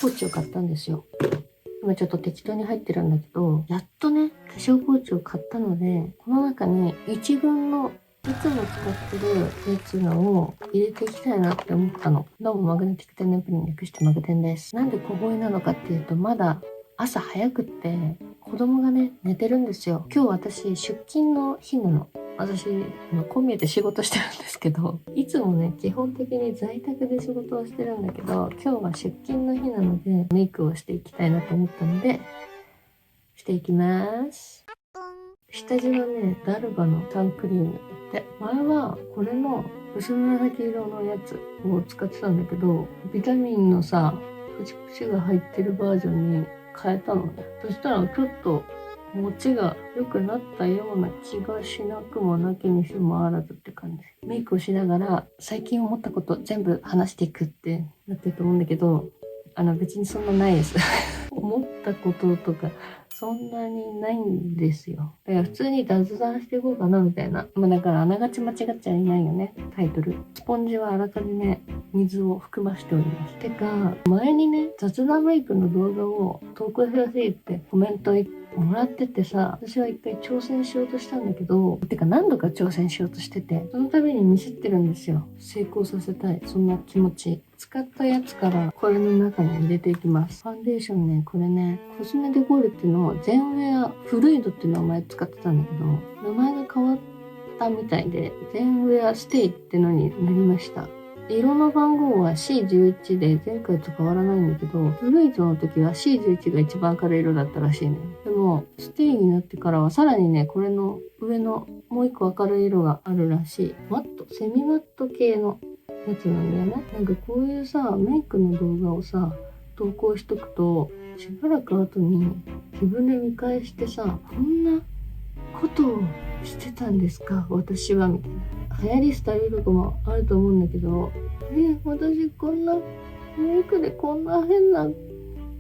ポーチを買ったんですよ。今ちょっと適当に入ってるんだけど、やっとね、化粧ポーチを買ったので、この中に一軍のいつも使ってるやつのを入れていきたいなって思ったの。どうもマグネティック天然プリン略してマグテンです。なんで小声なのかっていうと、まだ朝早くって子供がね、寝てるんですよ。今日私出勤の日なの。私、こう見えて仕事してるんですけど、いつもね、基本的に在宅で仕事をしてるんだけど、今日は出勤の日なので、メイクをしていきたいなと思ったので、していきます。下地はね、ダルバのサンクリームで、前はこれの薄紫色のやつを使ってたんだけど、ビタミンのさ、プチプチが入ってるバージョンに変えたのね。そしたらちょっと持ちが良くなったような気がしなくもなきにしもあらずって感じ。メイクをしながら最近思ったこと全部話していくってなってると思うんだけど、別にそんなないです。思ったこととかそんなにないんですよ。だから普通に雑談していこうかなみたいな。まあだからあながち間違っちゃいないよね、タイトル。スポンジはあらかじめ水を含ましております。てか、前にね、雑談メイクの動画を投稿しやすいってコメントもらっててさ、私は一回挑戦しようとしたんだけど、てか何度か挑戦しようとしてて、その度にミスってるんですよ。成功させたい、そんな気持ち。使ったやつからこれの中に入れていきます。ファンデーションね、これね、コスメデコルテの全ウェアフルイドっていう名前使ってたんだけど、名前が変わったみたいで、全ウェアステイってのになりました。色の番号は C11 で前回と変わらないんだけど、フルイドの時は C11 が一番明るい色だったらしいのよ。でも、ステイになってからはさらにね、これの上のもう一個明るい色があるらしい。マット、セミマット系のやつなんだよね。なんかこういうさ、メイクの動画をさ、投稿しとくと、しばらく後に自分で見返してさ、こんなことをしてたんですか私はみたいな。流行りスタイルとかもあると思うんだけど、私こんなメイクでこんな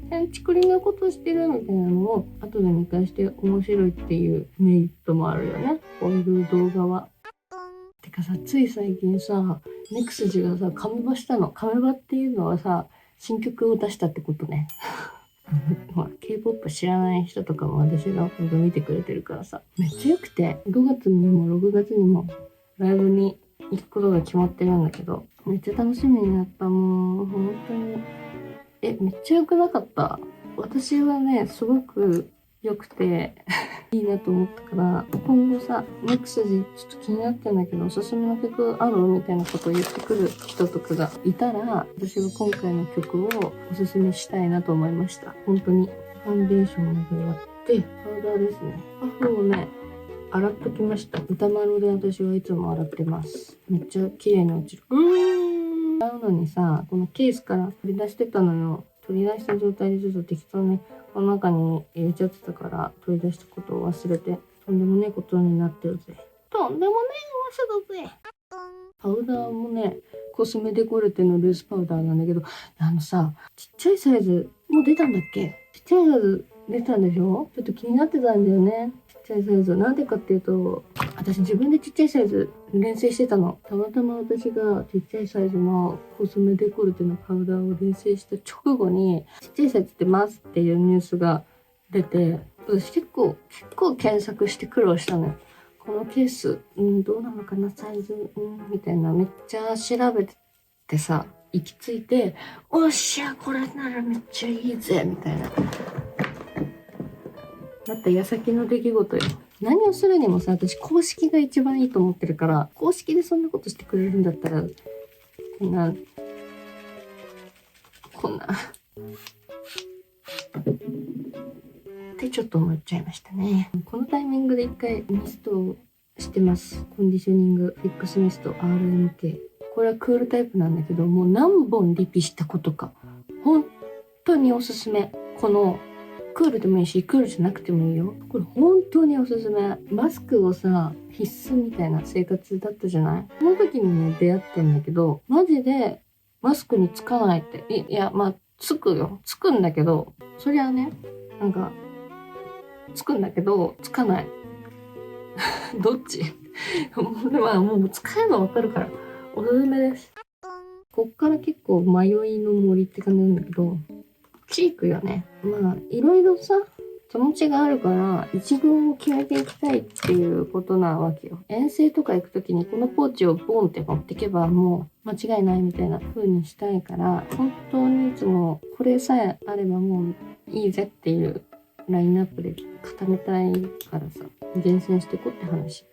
変ちくりなことしてるみたいなのを後で見返して面白いっていうメリットもあるよね、こういう動画は。てかさ、つい最近さ、ネクスジがさ、カメバしたの。カメバっていうのはさ、新曲を出したってことね。まあ、K-POP 知らない人とかも私の動画見てくれてるからさ、めっちゃ良くて、5月にも6月にもライブに行くことが決まってるんだけど、めっちゃ楽しみになった。もう、本当に。めっちゃ良くなかった？私はね、すごく良くて、いいなと思ったから、今後さ、ネクスジちょっと気になってんだけど、おすすめの曲あるみたいなことを言ってくる人とかがいたら、私は今回の曲をおすすめしたいなと思いました。本当に。ファンデーションまで終わって、パウダーですね。パフをね、洗っときました。歌丸で私はいつも洗ってます。めっちゃ綺麗に落ちる。洗うのにさ、このケースから取り出してたのよ。取り出した状態でちょっと適当にこの中に入れちゃってたから取り出したことを忘れて、とんでもねえことになってるぜ。とんでもねえ噂だぜ。パウダーもね、コスメデコルテのルースパウダーなんだけど、ちっちゃいサイズもう出たんだっけ？ちっちゃいサイズ出たんでしょ？ちょっと気になってたんだよね。ちっちゃいサイズ。なんでかっていうと、私自分でちっちゃいサイズ連成してたの。たまたま私がちっちゃいサイズのコスメデコルテのパウダーを連成した直後に、ちっちゃいサイズってますっていうニュースが出て、私結構検索して苦労したのよ。このケース、どうなのかな、サイズ、みたいな、めっちゃ調べてさ、行き着いて、おっしゃ、これならめっちゃいいぜ、みたいな。だった矢先の出来事よ。何をするにもさ、私公式が一番いいと思ってるから、公式でそんなことしてくれるんだったら、こんなってちょっと思っちゃいましたね。このタイミングで一回ミストをしてます。コンディショニングフィックスミスト RMK。これはクールタイプなんだけど、もう何本リピしたことか。本当におすすめ。このクールでもいいし、クールじゃなくてもいいよ。これ本当におすすめ。マスクをさ、必須みたいな生活だったじゃない？その時にね、出会ったんだけど、マジでマスクにつかないって。まあ、つくよ。つくんだけど、そりゃね、つくんだけど、つかない。どっち？まあ、もう使えばわかるから、おすすめです。こっから結構迷いの森って感じなんだけど、チークよね。まあ、いろいろさ、手持ちがあるから、一軍を決めていきたいっていうことなわけよ。遠征とか行くときにこのポーチをボンって持ってけばもう間違いないみたいな風にしたいから、本当にいつもこれさえあればもういいぜっていうラインナップで固めたいからさ、厳選していこうって話。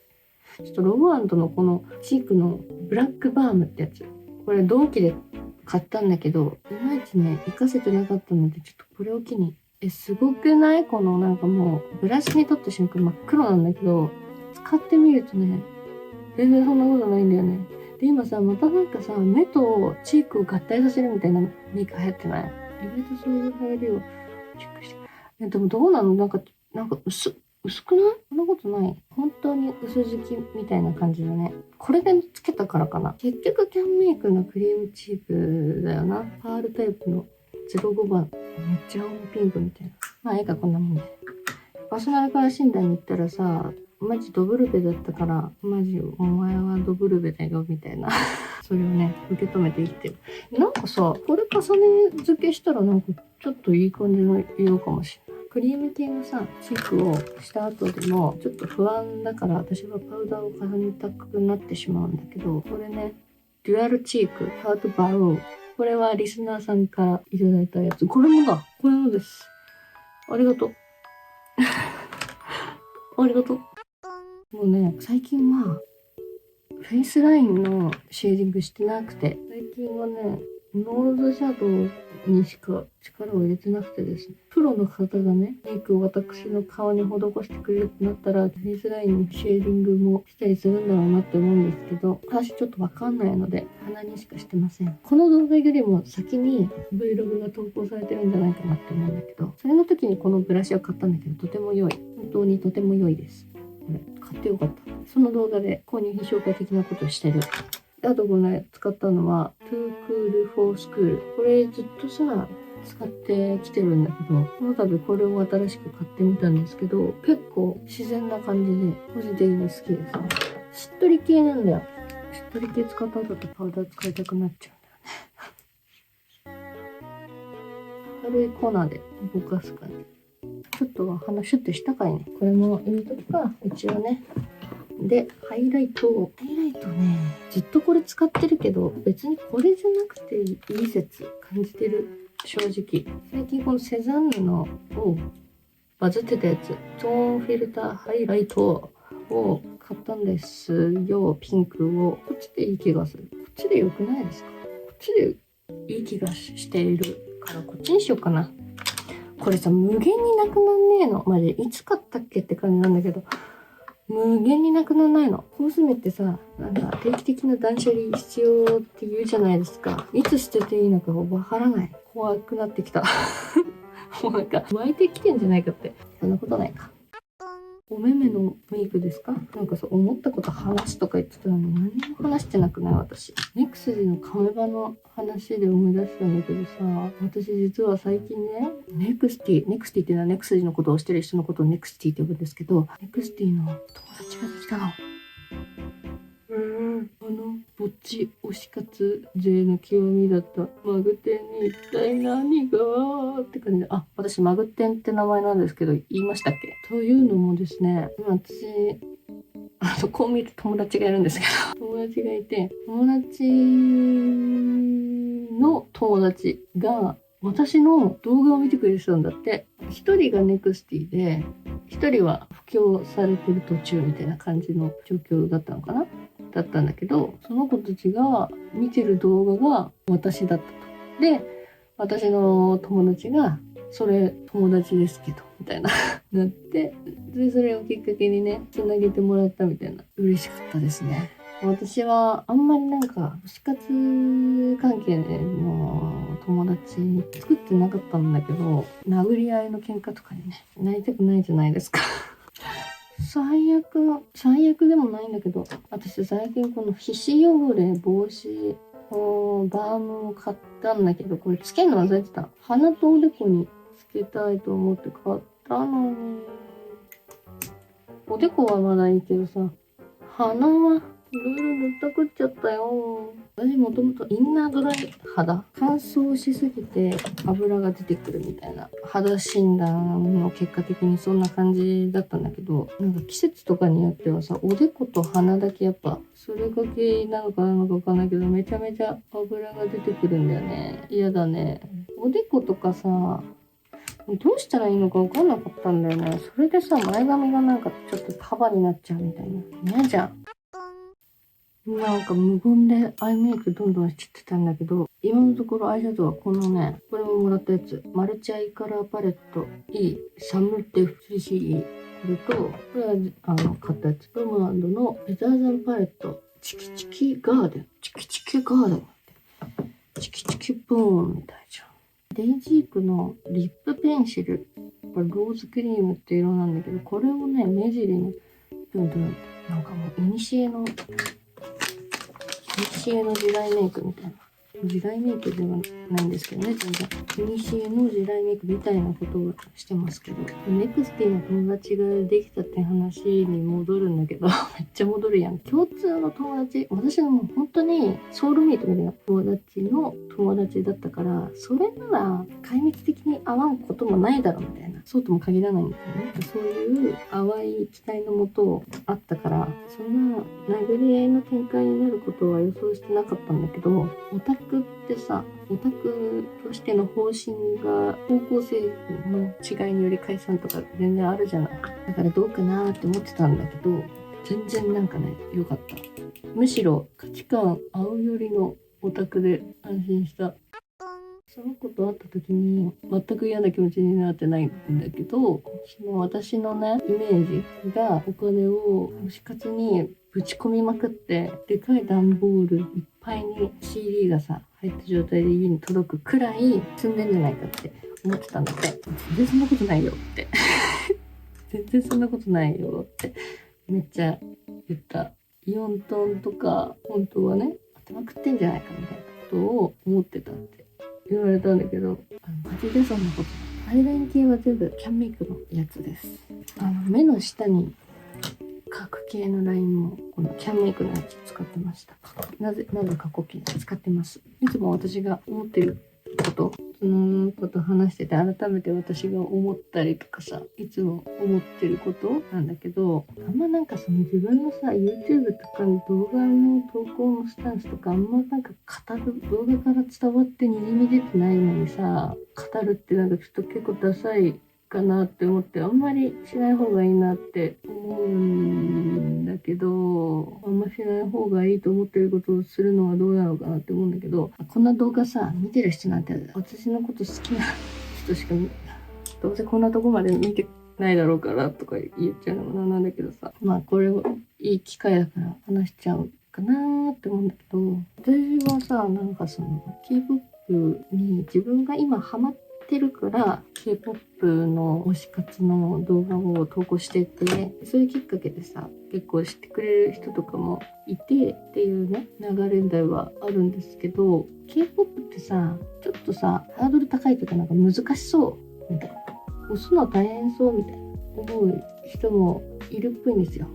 ちょっとロボアンドのこのチークのブラックバームってやつ。これドンキで買ったんだけど、いまいちね、活かせてなかったので、ちょっとこれを機に。すごくない？このなんかもう、ブラシに取った瞬間真っ黒なんだけど、使ってみるとね、全然そんなことないんだよね。で、今さ、またなんかさ、目とチークを合体させるみたいなメイク流行ってない？意外とそういう流行りをチェックして。でもどうなの？なんか薄くない？そんなことない。本当に薄付きみたいな感じだね。これでつけたからかな。結局キャンメイクのクリームチークだよな。パールタイプの05番。めっちゃ青ピンクみたいな。まあ、こんなもんで。パーソナルカラー診断に行ったらさ、マジドブルベだったから、マジお前はドブルベだよ、みたいな。それをね、受け止めて生きてる。なんかさ、これ重ね付けしたらなんかちょっといい感じの色かもしれない。クリーム系のさ、チークをした後でも、ちょっと不安だから私はパウダーを重ねたくなってしまうんだけど、これね、デュアルチーク、ハートバロー。これはリスナーさんからいただいたやつ。これもだ。これもです。ありがとう。ありがとう。もうね、最近は、フェイスラインのシェーディングしてなくて、最近はね、ノーズシャドウにしか力を入れてなくてですね、プロの方がね、メイクを私の顔に施してくれるってなったら、フェイスラインにシェーディングもしたりするんだろうなって思うんですけど、私ちょっとわかんないので、鼻にしかしてません。この動画よりも先に Vlog が投稿されてるんじゃないかなって思うんだけど、それの時にこのブラシを買ったんだけど、とても良い。本当にとても良いです。これ、買ってよかった。その動画で購入品紹介的なことをしてる。あとこれ使ったのは Too Cool for School。これずっとさ、使ってきてるんだけど、この度これを新しく買ってみたんですけど、結構自然な感じで、個人的に好きです。しっとり系なんだよ。しっとり系使った後とパウダー使いたくなっちゃうんだよね。軽い粉で動かす感じ。ちょっと鼻シュッとしたかいね。これも入れとくか、一応ね。で、ハイライトね、ずっとこれ使ってるけど、別にこれじゃなくていい説感じてる。正直。最近このセザンヌのをバズってたやつ、トーンフィルターハイライトを買ったんですよ。ピンクを。こっちでいい気がする。こっちで良くないですか？こっちでいい気がしているからこっちにしようかな。これさ、無限になくなんねえの。マジ、いつ買ったっけって感じなんだけど。無限になくならないの。コスメってさ、なんか定期的な断捨離必要って言うじゃないですか。いつ捨てていいのかわからない。怖くなってきた。もうなんか湧いてきてんじゃないかって。そんなことないか。お目目のメイクですか？なんかそう思ったこと話すとか言ってたのに何にも話してなくない？私。ネクスティのカメバの話で思い出したんだけどさ、私実は最近ね、ネクスティっていうのはネクスティのことをしてる人のことをネクスティって呼ぶんですけど、ネクスティの友達ができたの。ぼっち推し活勢の極みだったマグテンに一体何がって感じで、あ、私マグテンって名前なんですけど言いましたっけ？というのもですね、私こう見ると友達がいるんですけど友達がいて、友達の友達が私の動画を見てくれてたんだって。一人がネクスティで、一人は布教されてる途中みたいな感じの状況だったのかな？だったんだけど、その子たちが見てる動画が私だったと。で、私の友達が、それ友達ですけど、みたいななって、で、それをきっかけにね、つなげてもらったみたいな。嬉しかったですね。私はあんまりなんか推し活関係の友達作ってなかったんだけど、殴り合いの喧嘩とかにね、なりたくないじゃないですか。最悪でもないんだけど、私最近この皮脂汚れ防止バームを買ったんだけど、これつけるの忘れてた。鼻とおでこにつけたいと思って買ったのに、おでこはまだいいけどさ、鼻はいろいろ塗ったくっちゃったよ。私もともとインナードライ肌、乾燥しすぎて油が出てくるみたいな肌診断の結果的にそんな感じだったんだけど、なんか季節とかによってはさ、おでこと鼻だけやっぱそれが原因なのかわかんないけど、めちゃめちゃ油が出てくるんだよね。嫌だね。おでことかさ、どうしたらいいのか分かんなかったんだよね。それでさ、前髪がなんかちょっと束になっちゃうみたいな。嫌じゃん。なんか無言でアイメイクどんどんしちゃってたんだけど、今のところアイシャドウはこのね、これももらったやつ。マルチアイカラーパレット E サムテフ 3CE。これと、これは買ったやつ。ロムアンドのレザーザンパレット。チキチキガーデン。チキチキガーデン。チキチキブーンみたいじゃん。デイジークのリップペンシル。これローズクリームって色なんだけど、これをね、目尻にドゥンドゥンって、なんかもう、いにしえの時代メイクみたいな。時代メイクではないんですけどね、全然。いにしえの時代メイクみたいなことをしてますけど。ネクスティの友達ができたって話に戻るんだけど、めっちゃ戻るやん。共通の友達、私のもう本当にソウルメイトみたいな友達の友達だったから、それなら壊滅的に会わんこともないだろうみたいな。そうとも限らないんだよね。そういう淡い期待のもとあったから、そんな殴り合いの展開になることは予想してなかったんだけど、オタクってさ、オタクとしての方針が方向性の違いにより解散とか全然あるじゃない。だからどうかなーって思ってたんだけど、全然なんかね、良かった。むしろ価値観合うよりのオタクで安心した。その子と会った時に全く嫌な気持ちになってないんだけど、その私のね、イメージがお金を推し活にぶち込みまくって、でかい段ボールいっぱいに CD がさ、入った状態で家に届くくらい積んでんじゃないかって思ってたんだって。全然そんなことないよって。全然そんなことないよってめっちゃ言った。4トンとか本当はね、頭食ってんじゃないかみたいなことを思ってたって言われたんだけど、マジでそんなことない。アイライン系は全部キャンメイクのやつです。目の下に描く系のラインもこのキャンメイクのやつ使ってました。なぜ過去形使ってます。いつも私が思ってること、そのこと話してて改めて私が思ったりとかさ、いつも思ってることなんだけど、あんまなんかその自分のさ YouTube とかの動画の投稿のスタンスとかあんまなんか語る、動画から伝わってにじみ出てないのにさ、語るってなんかちょっと結構ダサいかなって思って、あんまりしない方がいいなって思うんだけど、あんましない方がいいと思ってることをするのはどうなのかなって思うんだけど、こんな動画さ見てる人なんて私のこと好きな人しかどうせこんなとこまで見てないだろうからとか言っちゃうのもなんだけどさ、まあこれはいい機会だから話しちゃうかなーって思うんだけど、私はさ、なんかその K-POP に自分が今ハマってるから K-POP の推し活の動画を投稿してて、そういうきっかけでさ結構知ってくれる人とかもいてっていうね流れではあるんですけど、 K-POP ってさちょっとさハードル高いというかなんか難しそうみたいな、押すの大変そうみたいな思う人もいるっぽいんですよ。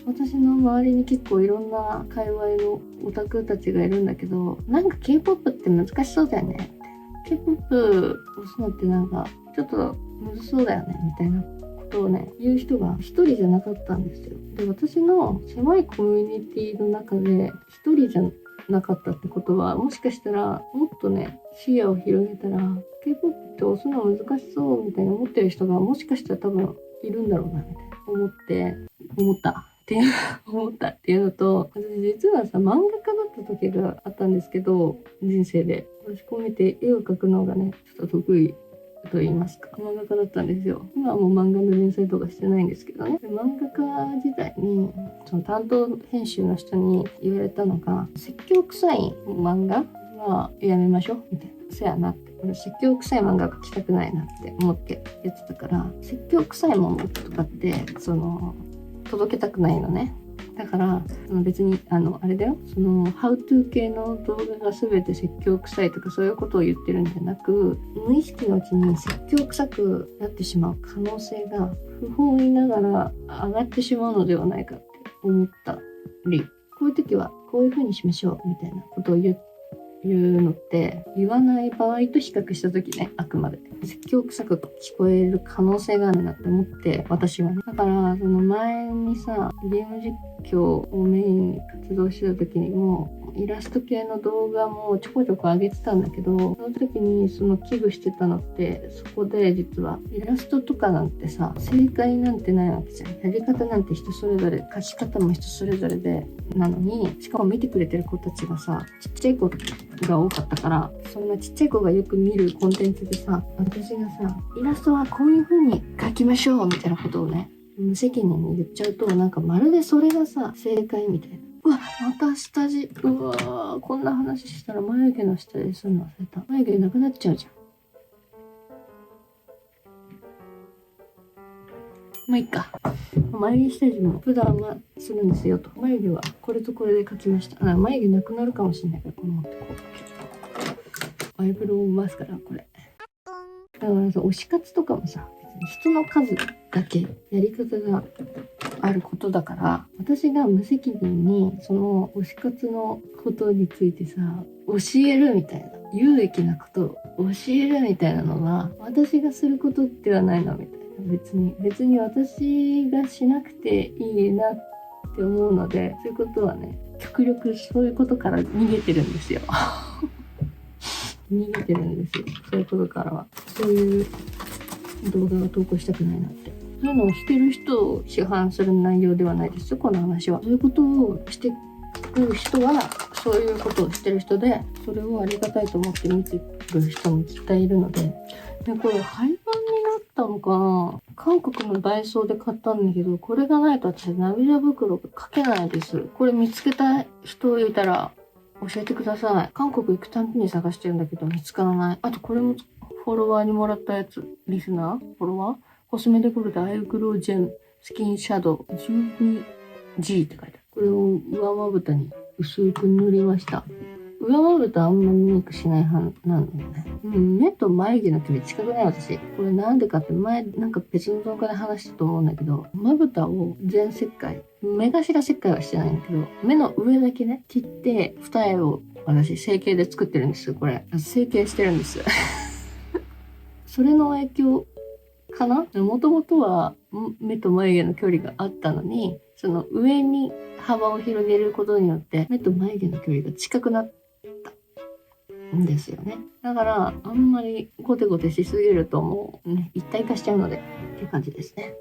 私の周りに結構いろんな界隈のオタクたちがいるんだけど、なんか K-POP って難しそうだよね。K-POP 押すのってなんかちょっとむずそうだよねみたいなことをね言う人が一人じゃなかったんですよ。で、私の狭いコミュニティの中で一人じゃなかったってことは、もしかしたらもっとね視野を広げたら K-POP って押すの難しそうみたいな思ってる人がもしかしたら多分いるんだろうなみたいな思ったっていうのと、私実はさ漫画家だった時があったんですけど、人生で押し込めて絵を描くのがねちょっと得意と言いますか、漫画家だったんですよ。今はもう漫画の連載とかしてないんですけどね。で、漫画家時代にその担当編集の人に言われたのが、説教臭い漫画はやめましょうみたいな。そやなって、俺説教臭い漫画描きたくないなって思ってやってたから、説教臭いものとかってその届けたくないのね。だから別にあれだよ、そのハウトゥー系の動画が全て説教臭いとかそういうことを言ってるんじゃなく、無意識のうちに説教臭くなってしまう可能性が不本意ながら上がってしまうのではないかって思ったり、ここういう時はこういう風にしましょうみたいなことを言うのって言わない場合と比較した時ね、あくまで説教臭く聞こえる可能性があるなって思って、私はね。だからその前にさ、ゲーム実況をメインに活動してた時にもイラスト系の動画もちょこちょこ上げてたんだけど、その時にその危惧してたのって、そこで実はイラストとかなんてさ、正解なんてないわけじゃん。やり方なんて人それぞれ、描き方も人それぞれでなのに、しかも見てくれてる子たちがさ、ちっちゃい子が多かったから、そんなちっちゃい子がよく見るコンテンツでさ、私がさ、イラストはこういう風に描きましょうみたいなことをね、無責任に言っちゃうと、なんかまるでそれがさ、正解みたいな。うわ、また下地。うわー、こんな話したら眉毛の下地するの忘れた。眉毛なくなっちゃうじゃん。まあいいか。眉毛下地も普段はするんですよと。眉毛はこれとこれで描きました。眉毛なくなるかもしれないから、これ持ってこう。アイブロウマスカラこれ。だからさ、推し活とかもさ、別に人の数だけやり方があることだから、私が無責任にその推し活のことについてさ、教えるみたいな、有益なことを教えるみたいなのは私がすることではないのみたいな。別に私がしなくていいなって思うので、そういうことはね、極力そういうことから逃げてるんですよ。逃げてるんですよ、そういうことからは。そういう動画を投稿したくないなって。そういうのをしてる人を批判する内容ではないですよ、この話は。そういうことをしてる人は、そういうことをしてる人で、それをありがたいと思って見てる人も絶対いるので。で、これ廃盤になったのかな？韓国のダイソーで買ったんだけど、これがないと私涙袋が書けないです。これ見つけた人いたら教えてください。韓国行くたびに探してるんだけど見つからない。あとこれもフォロワーにもらったやつ。リスナーフォロワーコスメデコルテアイグロージェンスキンシャドウ 12G って書いてある。これを上まぶたに薄く塗りました。上まぶたあんまりメイクしない派なんだよね。目と眉毛の距離近くない私。これなんでかって前なんか別の動画で話したと思うんだけど、まぶたを全切開。目頭切開はしてないんだけど、目の上だけね、切って二重を私整形で作ってるんですよ、これ。整形してるんです。それの影響かな？もともとは目と眉毛の距離があったのに、その上に幅を広げることによって目と眉毛の距離が近くなったんですよね。だからあんまりゴテゴテしすぎるともうね、一体化しちゃうのでっていう感じですね。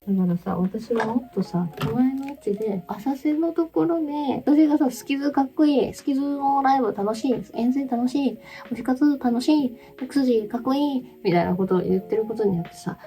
だからさ、私はもっとさ、手前の位置で、浅瀬のところで、私がさ、スキズかっこいい、スキズのライブ楽しい、遠征楽しい、推し活楽しい、ネクスジかっこいい、みたいなことを言ってることによってさ、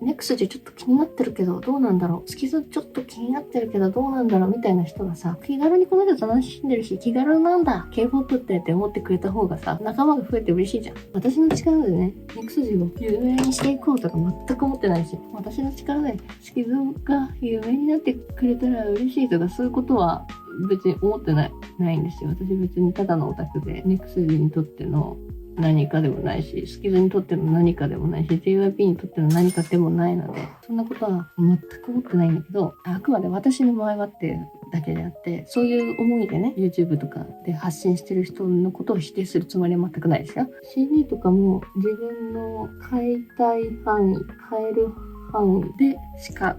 ネクスジちょっと気になってるけど、どうなんだろう、スキズちょっと気になってるけど、どうなんだろう、みたいな人がさ、気軽にこの人楽しんでるし、気軽なんだ、K-POP って思ってくれた方がさ、仲間が増えて嬉しいじゃん。私の力でね、ネクスジを有名にしていこうとか全く思ってないし、私の力でスキズが有名になってくれたら嬉しいとか、そういうことは別に思ってないんですよ。私別にただのオタクで、ネクスジにとっての何かでもないし、スキズにとっての何かでもないし、JYP にとっての何かでもないので、そんなことは全く思ってないんだけど、あくまで私の場合はっていうだけであって、そういう思いでね、YouTube とかで発信してる人のことを否定するつもりは全くないですよ。CD とかも自分の買いたい範囲、買える範囲でしか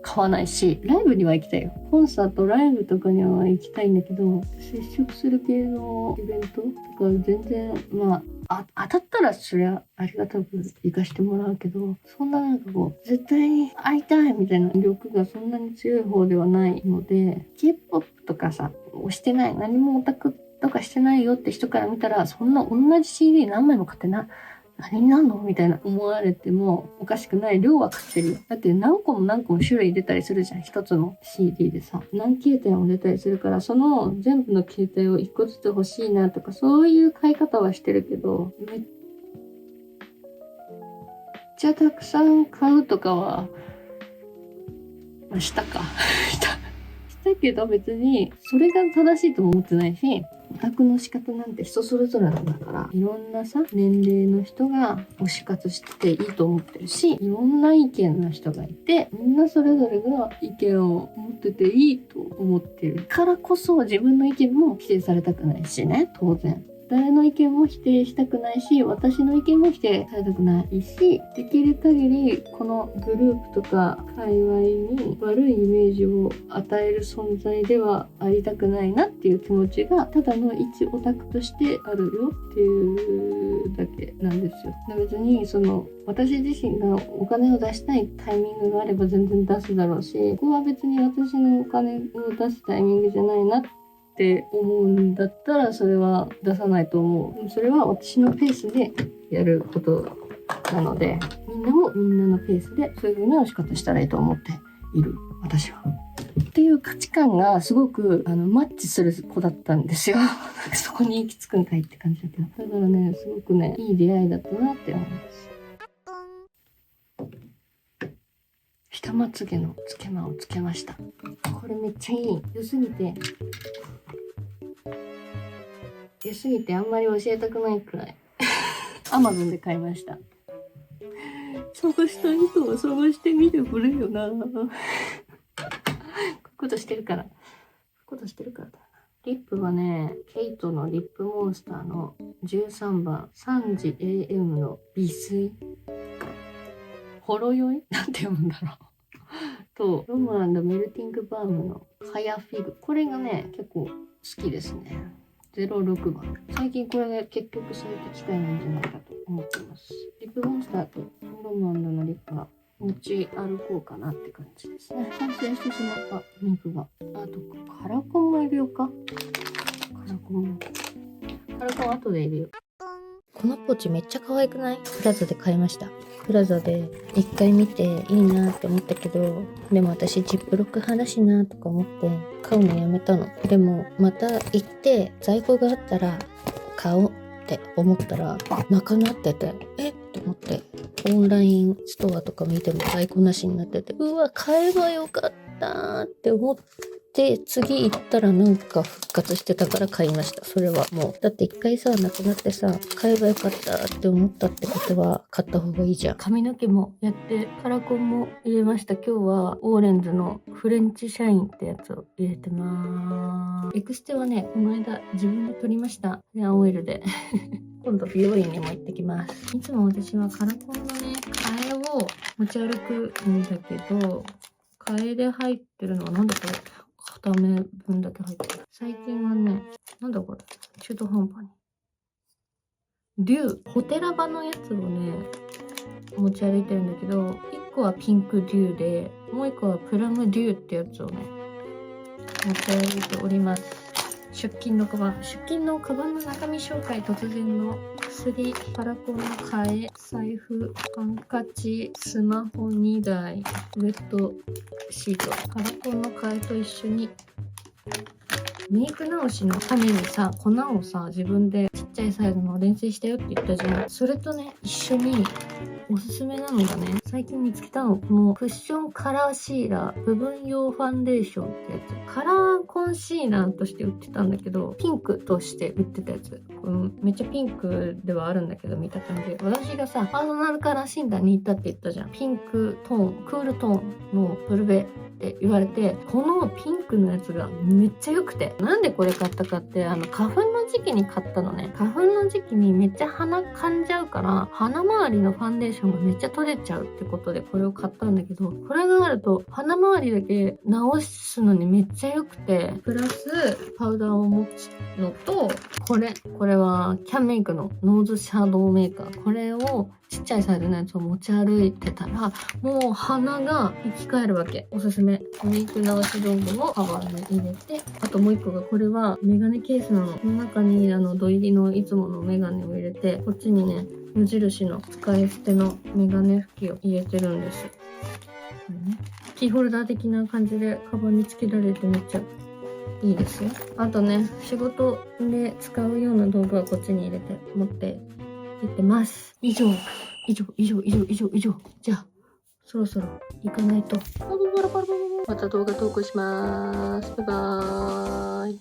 買わないし、ライブには行きたいよ。コンサート、ライブとかには行きたいんだけど、接触する系のイベントとか全然、当たったらそりゃありがたく行かしてもらうけど、そんななんかこう、絶対に会いたいみたいな欲がそんなに強い方ではないので、K-POP とかさ、押してない、何もオタクとかしてないよって人から見たら、そんな同じ CD 何枚も買って何になんのみたいな思われてもおかしくない量は買ってるよ。だって何個も種類出たりするじゃん。一つの CD でさ。何形態も出たりするから、その全部の形態を一個ずつ欲しいなとか、そういう買い方はしてるけど、めっちゃたくさん買うとかは、したか。したけど別に、それが正しいとも思ってないし、オタクの仕方なんて人それぞれなんだから、いろんなさ、年齢の人が推し活してていいと思ってるし、いろんな意見の人がいて、みんなそれぞれが意見を持ってていいと思ってるからこそ、自分の意見も否定されたくないしね、当然。誰の意見も否定したくないし、私の意見も否定されたくないし、できる限りこのグループとか界隈に悪いイメージを与える存在ではありたくないなっていう気持ちが、ただの一オタクとしてあるよっていうだけなんですよ。別に私自身がお金を出したいタイミングがあれば全然出すだろうし、ここは別に私のお金を出すタイミングじゃないなって思うんだったら、それは出さないと思う。それは私のペースでやることなので、みんなもみんなのペースでそういう風な仕方したらいいと思っている、私は。っていう価値観がすごくマッチする子だったんですよ。そこに行き着くんかいって感じだけど。だからね、すごくね、いい出会いだったなって思います。ひたまつげのつけまをつけました。これめっちゃいい。良すぎてあんまり教えたくないくらい。Amazon で買いました。探したい人は探してみてくれよな。こういうことしてるからだな。リップはね、ケイトのリップモンスターの13番3時 AM の美水。ほろ酔いなんて読むんだろう。と、ロム&メルティングバームのカヤフィグ。これがね、結構好きですね。06番。最近これが結局そういった機会なんじゃないかと思ってます。リップモンスターとロム&のリップは持ち歩こうかなって感じですね。完成してしまった肉が。あと、カラコンも入れようか。カラコン後で入れよう。このポーチめっちゃ可愛くない？プラザで買いました。プラザで一回見ていいなって思ったけど、でも私ジップロック派だしなとか思って買うのやめたの。でもまた行って在庫があったら買おうって思ったらなくなってて、って思って、オンラインストアとか見ても在庫なしになってて、うわ買えばよかったって思って、次行ったらなんか復活してたから買いました。それはもうだって一回さなくなってさ、買えばよかったって思ったってことは買った方がいいじゃん。髪の毛もやってカラコンも入れました。今日はオーレンズのフレンチシャインってやつを入れてまーす。エクステはね、この間自分で撮りました。ヘアオイルで今度美容院にも行ってきます。いつも私はカラコンのね、替えを持ち歩くんだけど、替えで入ってるのはなんだこれ、片目分だけ入ってる。最近はね、なんだこれ、中途半端に。デュー、ホテラバのやつをね、持ち歩いてるんだけど、1個はピンクデューで、もう1個はプラムデューってやつをね、持ち歩いております。出勤のカバンの中身紹介。突然の薬、カラコンの替え、財布、ハンカチ、スマホ2台、ウェットシート。カラコンの替えと一緒にメイク直しのためにさ、粉をさ、自分でちっちゃいサイズの練習したよって言ったじゃん。それとね、一緒におすすめなのがね、最近見つけたの、このクッションカラーシーラー部分用ファンデーションってやつ。カラーコンシーラーとして売ってたんだけど、ピンクとして売ってたやつ。これめっちゃピンクではあるんだけど、見た感じ。私がさ、パーソナルカラー診断に行ったって言ったじゃん。ピンクトーン、クールトーンのブルベって言われて、このピンクのやつがめっちゃ良くて、なんでこれ買ったかって、花粉の時期に買ったのね。花粉の時期にめっちゃ鼻かんじゃうから、鼻周りのファンデーションがめっちゃ取れちゃうってことでこれを買ったんだけど、これがあると鼻周りだけ直すのにめっちゃ良くて、プラスパウダーを持つのと、これはキャンメイクのノーズシャドウメーカー。これをちっちゃいサイズのやつを持ち歩いてたら、もう鼻が生き返るわけ。おすすめ。メイク直し道具をカバーに入れて、あともう一個が、これはメガネケースなの。この中に土入りのいつものメガネを入れて、こっちにね、無印の使い捨てのメガネ拭きを入れてるんです。これね。キーホルダー的な感じでカバンにつけられてめっちゃいいですよ。あとね、仕事で使うような道具はこっちに入れて持って行ってます。以上。じゃあ、そろそろ行かないと。また動画投稿します。バイバーイ。